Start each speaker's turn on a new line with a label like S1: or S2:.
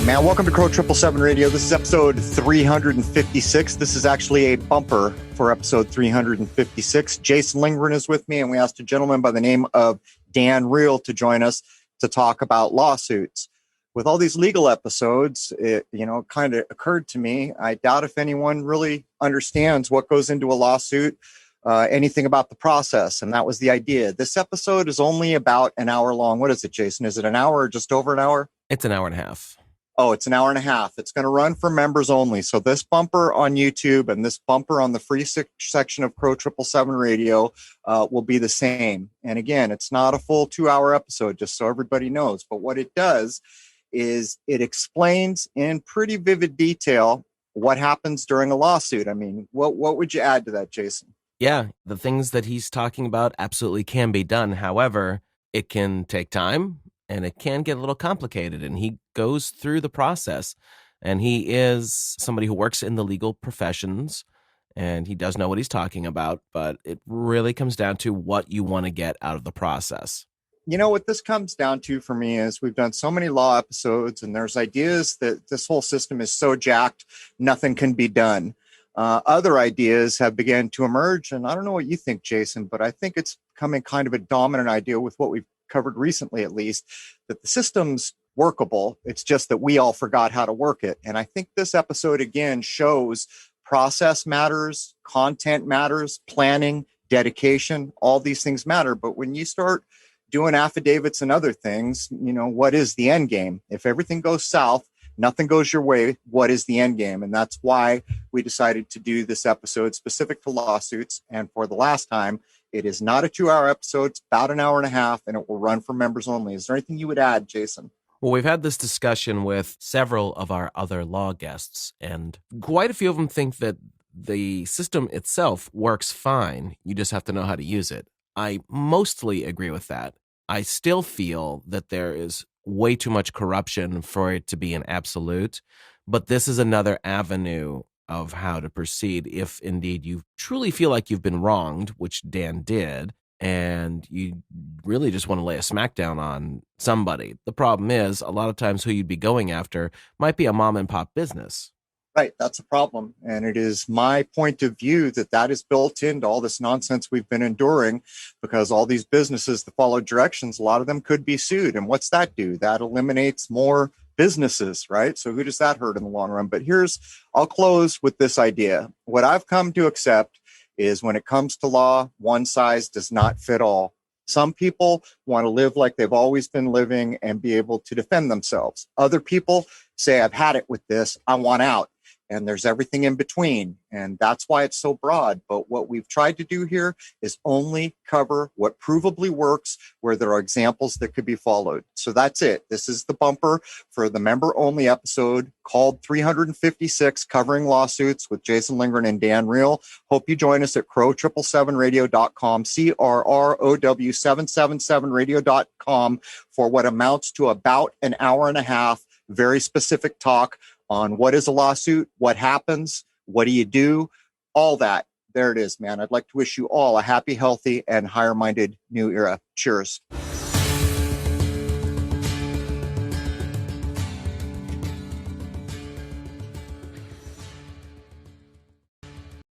S1: Man, welcome to Crow 777 Radio. This is episode 356. This is actually a bumper for episode 356. Jason Lingren is with me, and we asked a gentleman by the name of Dan Reel to join us to talk about lawsuits. With all these legal episodes, it kind of occurred to me, I doubt if anyone really understands what goes into a lawsuit, anything about the process, and that was the idea. This episode is only about an hour long. What is it, Jason? Is it an hour or just over an hour?
S2: It's an hour and a half.
S1: Oh, it's an hour and a half. It's going to run for members only. So this bumper on YouTube and this bumper on the free section of Crow 777 Radio will be the same. And again, it's not a full 2-hour episode, just so everybody knows. But what it does is it explains in pretty vivid detail what happens during a lawsuit. I mean, what would you add to that, Jason?
S2: Yeah, the things that he's talking about absolutely can be done. However, it can take time. And it can get a little complicated, and he goes through the process. And he is somebody who works in the legal professions, and he does know what he's talking about, but it really comes down to what you want to get out of the process.
S1: You know, what this comes down to for me is we've done so many law episodes, and there's ideas that this whole system is so jacked, nothing can be done. Other ideas have begun to emerge, and I don't know what you think, Jason, but I think it's becoming kind of a dominant idea with what we've covered recently, at least, that the system's workable. It's just that we all forgot how to work it. And I think this episode again shows process matters, content matters, planning, dedication, all these things matter. But when you start doing affidavits and other things, what is the end game? If everything goes south, nothing goes your way, what is the end game? And that's why we decided to do this episode specific to lawsuits. And for the last time, it is not a 2-hour episode. It's about an hour and a half, and it will run for members only. Is there anything you would add, Jason?
S2: Well, we've had this discussion with several of our other law guests, and quite a few of them think that the system itself works fine. You just have to know how to use it. I mostly agree with that. I still feel that there is way too much corruption for it to be an absolute, but this is another avenue of how to proceed if indeed you truly feel like you've been wronged, which Dan did, and you really just want to lay a smackdown on somebody. The problem is a lot of times who you'd be going after might be a mom and pop business.
S1: Right, that's a problem. And it is my point of view that is built into all this nonsense we've been enduring, because all these businesses that follow directions, a lot of them could be sued. And what's that do? That eliminates more businesses, right? So who does that hurt in the long run? But I'll close with this idea. What I've come to accept is when it comes to law, one size does not fit all. Some people want to live like they've always been living and be able to defend themselves. Other people say, I've had it with this, I want out. And there's everything in between. And that's why it's so broad. But what we've tried to do here is only cover what provably works, where there are examples that could be followed. So that's it. This is the bumper for the member-only episode called 356, covering lawsuits with Jason Lingren and Dan Reel. Hope you join us at crow777radio.com, CRROW777radio.com, for what amounts to about an hour and a half, very specific talk on what is a lawsuit, what happens, what do you do, all that. There it is, man. I'd like to wish you all a happy, healthy, and higher-minded new era. Cheers.